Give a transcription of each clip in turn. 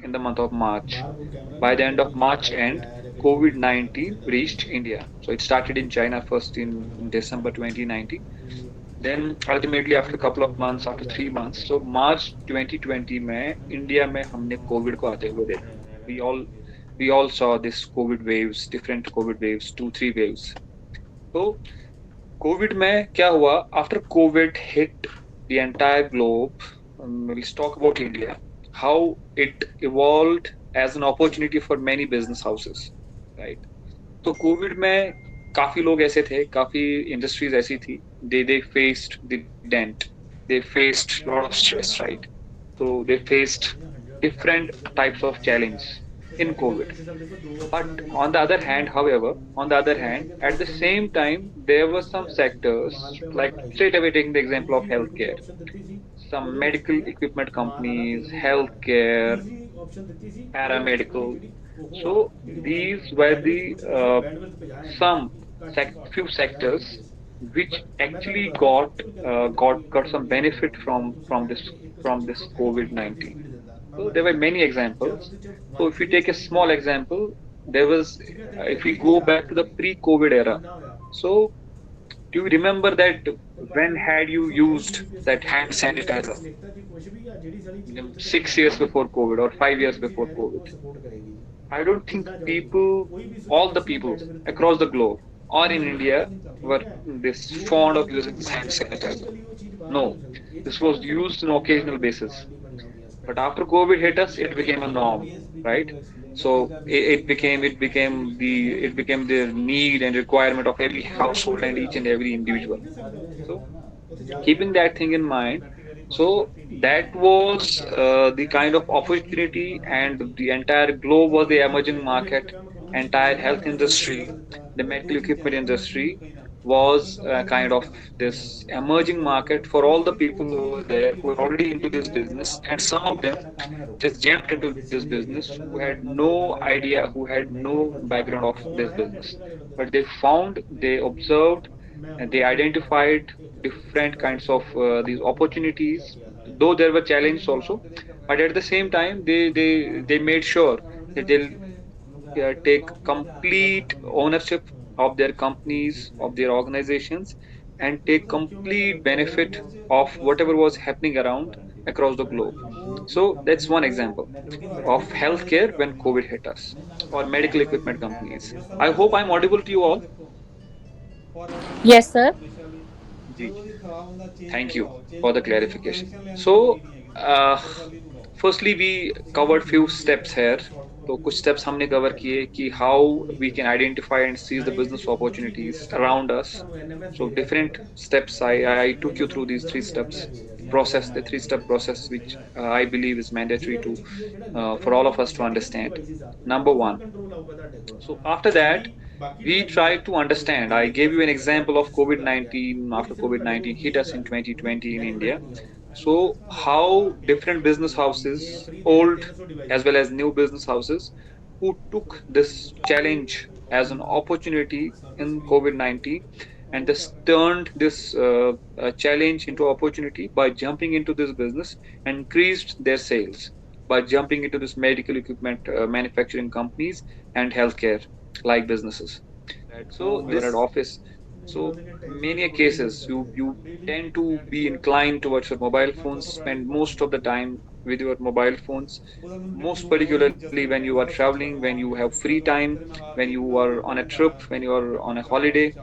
in the month of March. By the end of March end, COVID-19 reached India. So it started in China first in December 2019. Then ultimately after a couple of months, after 3 months, so March 2020 में India में हमने COVID को आते हुए देखा. We all we all saw this COVID waves, different COVID waves, two, three waves. So COVID में क्या हुआ? After COVID hit the entire globe, let's talk about India. How it evolved as an opportunity for many business houses, right? तो Covid में काफी लोग ऐसे थे, काफी इंडस्ट्रीज ऐसी थी, they faced the dent, they faced a lot of stress, right? So they faced different types of challenge in COVID. But on the other hand, however, on the other hand, at the same time, there were some sectors, like straight away taking the example of healthcare, some medical equipment companies, healthcare, paramedical. So these were the some few sectors which actually got some benefit from this COVID-19. So there were many examples. So if you take a small example, there was if we go back to the pre-COVID era. So do you remember that when had you used that hand sanitizer? 6 years before COVID or 5 years before COVID? I don't think all the people across the globe or in India were this fond of using this hand sanitizer. No, this was used on occasional basis. But after COVID hit us, it became a norm, right? So it became the need and requirement of every household and each and every individual. So keeping that thing in mind, so that was the kind of opportunity, and the entire globe was the emerging market. Entire health industry, the medical equipment industry was kind of this emerging market for all the people who were there, who were already into this business, and some of them just jumped into this business who had no idea, who had no background of this business. But they observed, and they identified different kinds of these opportunities, though there were challenges also. But at the same time, they made sure that they'll take complete ownership of their companies, of their organizations, and take complete benefit of whatever was happening around across the globe. So that's one example of healthcare when COVID hit us, or medical equipment companies. I hope I'm audible to you all. Yes, sir. Ji, ji. Thank you for the clarification. So, firstly, we covered few steps here. तो कुछ steps हमने cover किए कि how we can identify and seize the business opportunities around us. So different steps. I took you through these three steps process, the three-step process, which I believe is mandatory to for all of us to understand. Number one. So after that, we try to understand. I gave you an example of COVID-19. After COVID-19 hit us in 2020 in India, so how different business houses, old as well as new business houses, who took this challenge as an opportunity in COVID-19, and just turned this challenge into opportunity by jumping into this business and increased their sales by jumping into this medical equipment manufacturing companies and healthcare like businesses. So this at office. So many cases you tend to be inclined towards your mobile phones, spend most of the time with your mobile phones, most particularly when you are traveling, when you have free time, when you are on a trip, when you are on a holiday.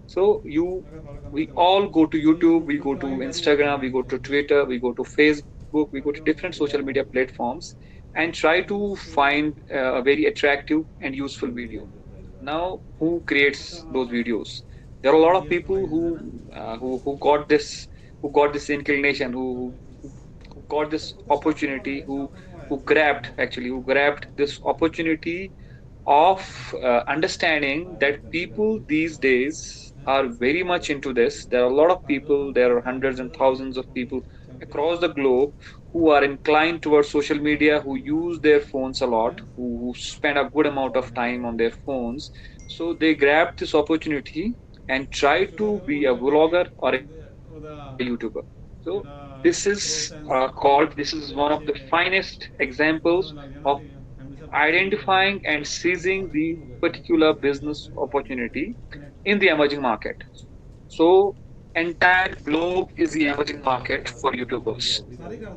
So we all go to YouTube, we go to Instagram, we go to Twitter, we go to Facebook, we go to different social media platforms and try to find a very attractive and useful video. Now, who creates those videos? There are a lot of people who got this inclination, who got this opportunity, who grabbed this opportunity of understanding that people these days are very much into this. There are a lot of people, there are hundreds and thousands of people across the globe who are inclined towards social media, who use their phones a lot, who spend a good amount of time on their phones. So they grab this opportunity and try to be a vlogger or a YouTuber. So This is one of the finest examples of identifying and seizing the particular business opportunity in the emerging market. So entire globe is the emerging market for YouTubers.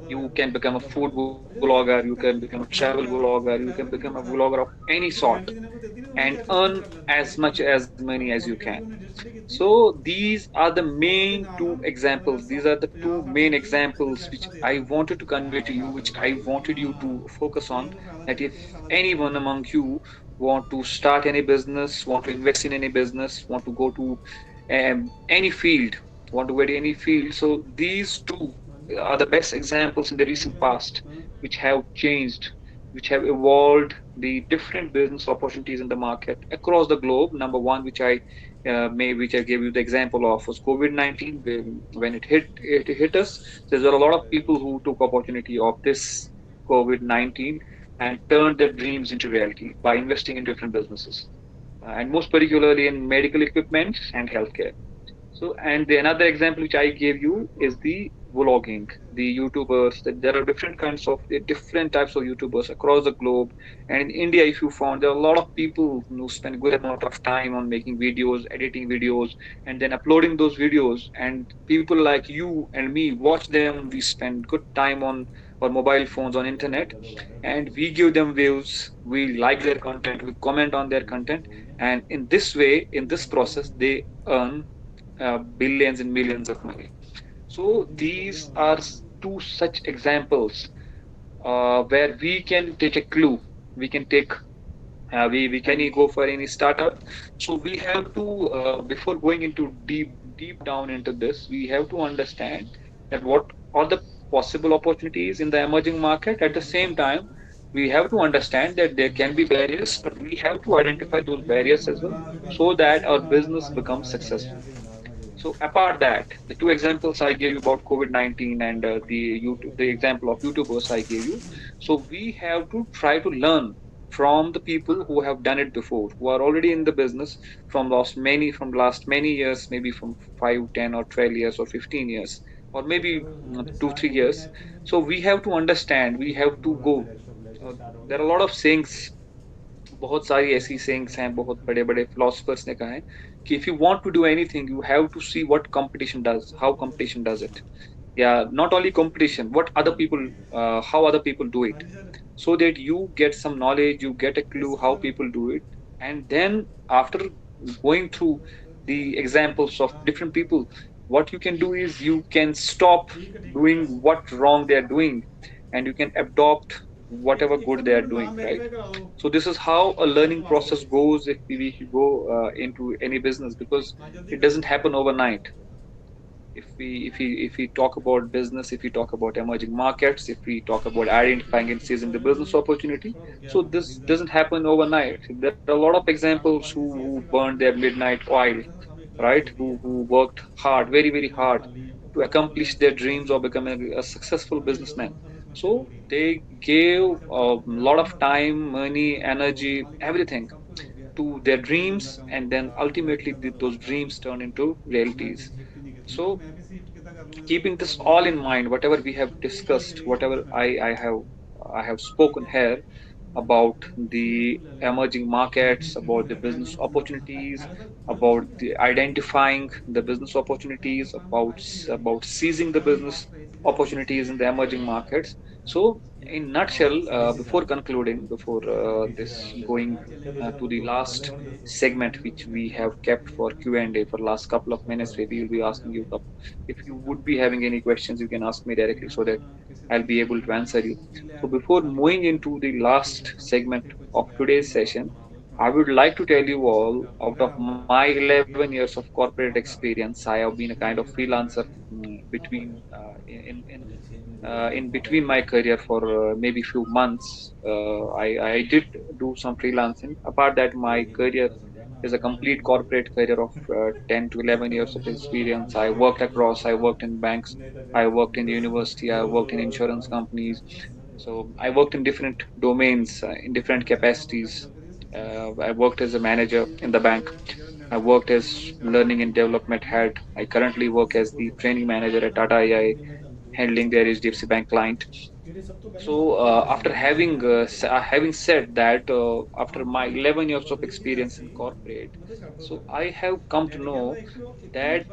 You can become a food vlogger, you can become a travel vlogger, you can become a vlogger of any sort and earn as much as money as you can. So these are the main two examples. These are the two main examples which I wanted to convey to you, which I wanted you to focus on. That if anyone among you want to start any business, want to invest in any business, want to go to any field, want to get any field. So these two are the best examples in the recent past which have changed, which have evolved the different business opportunities in the market across the globe. Number one, which I gave you the example of, was COVID-19. When it hit us, there were a lot of people who took opportunity of this COVID-19 and turned their dreams into reality by investing in different businesses, and most particularly in medical equipment and healthcare. So, and the another example which I gave you is the vlogging, the YouTubers. That there are different types of YouTubers across the globe. And in India, if you found, there are a lot of people who spend a good amount of time on making videos, editing videos, and then uploading those videos. And people like you and me watch them. We spend good time on our mobile phones on internet, and we give them views. We like their content. We comment on their content, and in this way, in this process, they earn billions and millions of money. So these are two such examples where we can take a clue. We can take we can go for any startup. So we have to before going into deep down into this, we have to understand that what are the possible opportunities in the emerging market. At the same time, we have to understand that there can be barriers, but we have to identify those barriers as well so that our business becomes successful. So apart that, the two examples I gave you about COVID-19 and the example of YouTubers I gave you. So we have to try to learn from the people who have done it before, who are already in the business from last many years, maybe from 5, 10, or 12 years or 15 years, or maybe 2, 3 years. So we have to understand, we have to go. Uh, there are a lot of sayings, बहुत सारी ऐसी sayings हैं, बहुत बड़े बड़े philosophers ने कहा है कि if you want to do anything, you have to see what competition does, how competition does it. Yeah, not only competition, what other people, how other people do it, so that you get some knowledge, you get a clue how people do it. And then after going through the examples of different people, what you can do is you can stop doing what wrong they are doing, and you can adopt whatever good they are doing, right? So this is how a learning process goes if we go into any business, because it doesn't happen overnight. If we talk about business, if we talk about emerging markets, if we talk about identifying and seizing the business opportunity, so this doesn't happen overnight. There are a lot of examples who burned their midnight oil, right? Who worked hard, very very hard, to accomplish their dreams or become a successful businessman. So they gave a lot of time, money, energy, everything to their dreams, and then ultimately those dreams turn into realities. So keeping this all in mind, whatever we have discussed, whatever I have spoken here about the emerging markets, about the business opportunities, about the identifying the business opportunities, about seizing the business opportunities in the emerging markets. So, in nutshell, before concluding, before this going to the last segment, which we have kept for Q&A for last couple of minutes, where we will be asking you, if you would be having any questions, you can ask me directly so that I'll be able to answer you. So before moving into the last segment of today's session, I would like to tell you all, out of my 11 years of corporate experience, I have been a kind of freelancer in between my career for maybe few months. I did do some freelancing. Apart that, my career is a complete corporate career of 10 to 11 years of experience. I worked in banks, I worked in university, I worked in insurance companies. So I worked in different domains, in different capacities. I worked as a manager in the bank. I worked as learning and development head. I currently work as the training manager at Tata AI. handling their HDFC Bank client. So after having said that, after my 11 years of experience in corporate, so I have come to know that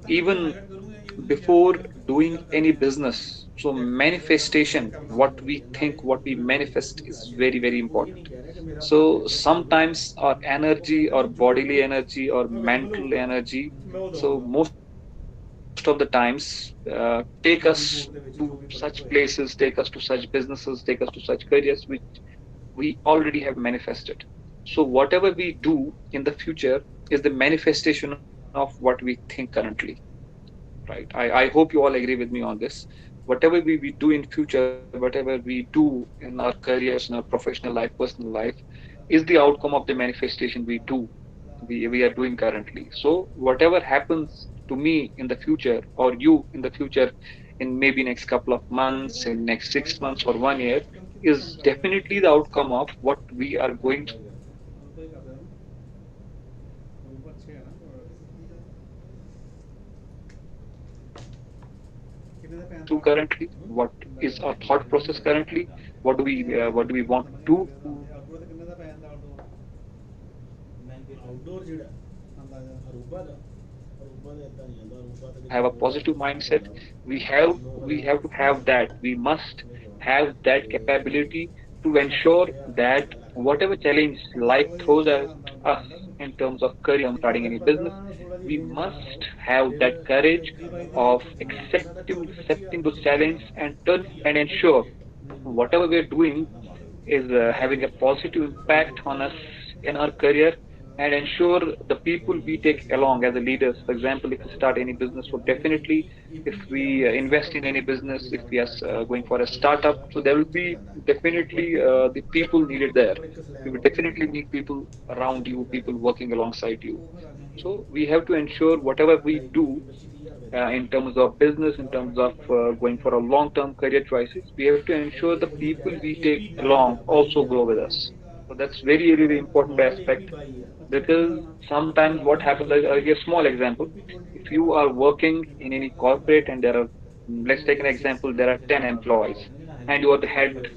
even before doing any business, so manifestation, what we think, what we manifest is very, very important. So sometimes our energy, or bodily energy, or mental energy, so most of the times take us to such places, take us to such businesses, take us to such careers which we already have manifested. So whatever we do in the future is the manifestation of what we think currently, right? I hope you all agree with me on this. Whatever we do in future, whatever we do in our careers, in our professional life, personal life, is the outcome of the manifestation we are doing currently. So whatever happens to me in the future, or you in the future, in maybe next couple of months, in next 6 months or 1 year, is definitely the outcome of what we are going through currently, what is our thought process currently, what is our mindset currently, what we want to achieve currently. So what do we want to do to have a positive mindset. We have to have that, we must have that capability to ensure that whatever challenge life throws at us in terms of career, starting any business, we must have that courage of accepting those challenges and ensure whatever we're doing is having a positive impact on us in our career, and ensure the people we take along as a leaders. For example, if we start any business, so definitely if we invest in any business, if we are going for a startup, so there will be definitely the people needed there. You will definitely need people around you, people working alongside you. So we have to ensure whatever we do in terms of business, in terms of going for a long-term career choices, we have to ensure the people we take along also grow with us. So that's very, very important aspect, because sometimes what happens, like a small example, if you are working in any corporate and there are, let's take an example, there are 10 employees and you are the head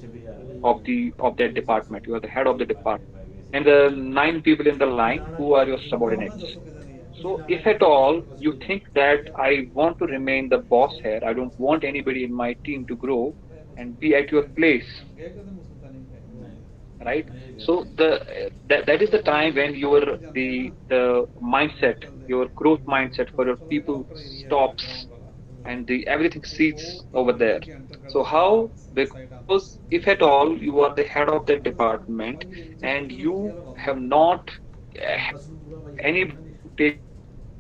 of that department, you are the head of the department, and there are 9 people in the line who are your subordinates. So if at all you think that I want to remain the boss here, I don't want anybody in my team to grow and be at your place, right? So that is the time when your the mindset, your growth mindset for your people stops, and the everything ceases over there. So how? Because if at all you are the head of that department and you have not have anybody to take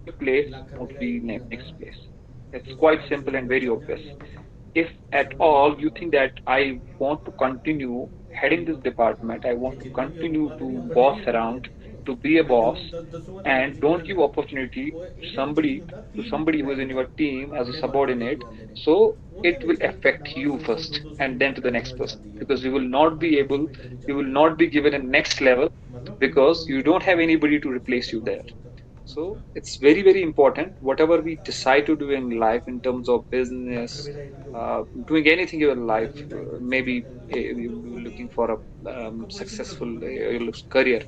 your place, you won't be next place. It's quite simple and very obvious. If at all you think that I want to continue heading this department, I want to continue to boss around, to be a boss, and don't give opportunity to somebody who is in your team as a subordinate, so it will affect you first and then to the next person, because you will not be given a next level, because you don't have anybody to replace you there. So it's very, very important. Whatever we decide to do in life in terms of business, doing anything in your life, maybe you're looking for a successful career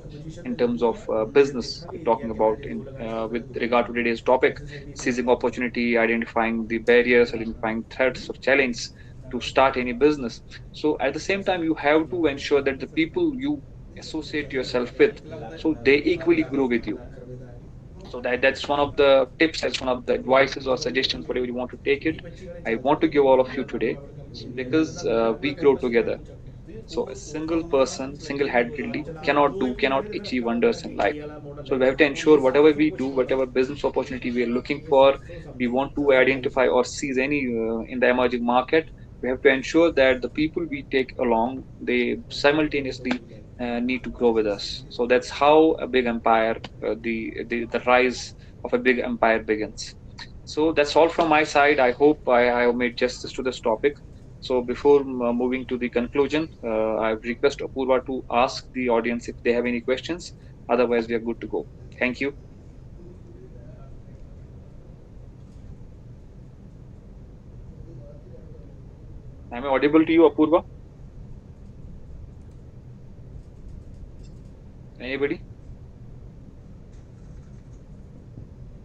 in terms of business. I'm talking about in with regard to today's topic, seizing opportunity, identifying the barriers, identifying threats or challenges to start any business. So at the same time, you have to ensure that the people you associate yourself with, so they equally grow with you. So that's one of the tips, that's one of the advices or suggestions, whatever you want to take it, I want to give all of you today. So because we grow together, so a single person single-handedly cannot achieve wonders in life. So we have to ensure whatever we do, whatever business opportunity we are looking for, we want to identify or seize any in the emerging market, we have to ensure that the people we take along, they simultaneously need to grow with us. So that's how a big empire, the rise of a big empire begins. So that's all from my side. I hope I have made justice to this topic. So before moving to the conclusion, I request Apurva to ask the audience if they have any questions. Otherwise, we are good to go. Thank you. Am I audible to you, Apurva? Anybody?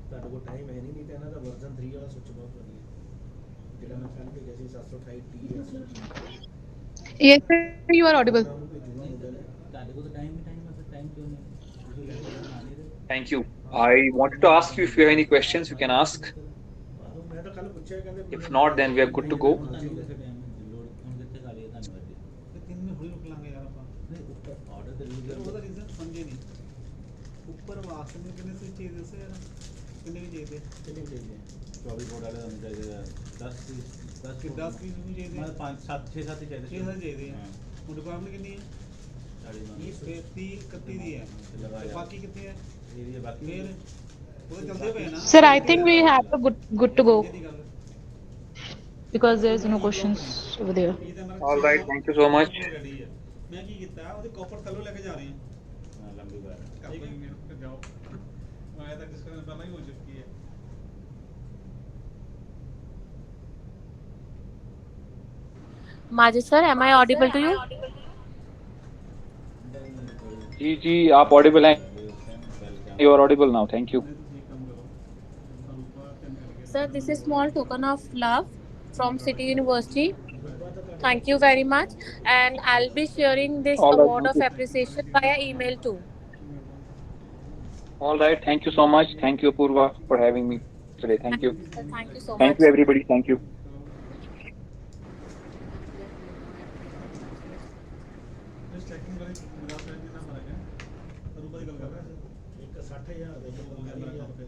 ਤੁਹਾਡੇ ਕੋਲ time ਹੈ ਨਹੀਂ ਤਾਂ ਇਹਨਾਂ ਦਾ version 3 ਵਾਲਾ ਸੁੱਚ ਬਹੁਤ ਵਧੀਆ ਜਿਹੜਾ ਮੈਂ ਕੱਲ ਭੇਜਿਆ ਸੀ 728 Yes, sir, you are audible. ਤੁਹਾਡੇ ਕੋਲ ਤਾਂ ਟਾਈਮ ਹੈ ਫਿਰ ਟਾਈਮ ਕਿਉਂ ਨਹੀਂ ਤੁਸੀਂ ਲੈ ਕੇ ਬਣਾ ਨਹੀਂ ਰਹੇ Thank you. I wanted to ask you if you have any questions, you can ask. ਮੈਂ ਤਾਂ ਕੱਲ ਪੁੱਛਿਆ ਕਹਿੰਦੇ If not, then we are good to go. ਲੋੜ ਹੁਣ ਕਿੱਥੇ ਖਾ ਲਈ ਧੰਨਵਾਦ ਜੀ ਤੇ 3 ਮਹੀਨੇ ਹੁਣੇ ਰੁਕ ਲਾਂਗੇ ਯਾਰ ਆਪਾਂ ਨਹੀਂ ਉੱਪਰ ਆਰਡਰ ਤੇ ਰੂਲ ਉਹਦਾ ਰੀਜ਼ਨ ਸਮਝੇ ਨਹੀਂ ਉੱਪਰ ਵਾਸਤੇ ਨੂੰ ਕਿੰਨੇ ਸੀ ਚੀਜ਼ ਦੱਸੋ ਯਾਰ ਕਿੰਨੇ ਵੀ ਚਾਹੀਦੇ 24 ਕੋਡ ਵਾਲੇ ਤੁਹਾਨੂੰ ਚਾਹੀਦੇ 10 ਪੀਸ ਨੂੰ ਚਾਹੀਦੇ ਮੈਂ 5 7 6 7 ਚਾਹੀਦੇ 6 7 ਚਾਹੀਦੇ ਹਾਂ ਉਹ ਰਿਕੁਆਇਰਮੈਂਟ ਕਿੰਨੀ ਹੈ 30 31 ਦੀ ਹੈ ਬਾਕੀ ਕਿੱਥੇ ਹੈ ਏਰੀਆ ਬਾਕੀ ਫਿਰ ਉਹ ਚਲਦੇ ਪਏ ਨਾ Sir, I think we have to good to go because there is no questions over there. All right, thank you so much. ਮੈਂ ਕੀ ਕੀਤਾ ਉਹਦੇ ਕਾਪਰ ਥੱਲੋਂ ਲੈ ਕੇ ਜਾ ਰਹੇ ਹਾਂ ਲੰਬੀ ਬਾਰ ਠੀਕ ਹੈ ਜਾਓ ਮੈਂ ਤਾਂ ਡਿਸਕਸ਼ਨ ਪਹਿਲਾਂ ਹੀ ਹੋ ਚੁੱਕੀ ਹੈ Majid sir, am I audible to you? जी आप audible हैं. You are audible now. Thank you. Sir, this is small token of love from CTU University. Thank you very much, and I'll be sharing this All right, award thank of you. appreciation via email too. All right, thank you so much. Thank you, Apurva, for having me today. Thank you. Sir, thank you so Thank much. you, everybody. Thank you. Checking ਵਾਲੀ ਮੇਰਾ friend ਦਾ number ਹੈ ਰੂਪਾ ਦੀ ਗੱਲ ਕਰ ਰਿਹਾ ਸੀ ਇੱਕ 60000 ਦੇ 15000 ਰੁਪਏ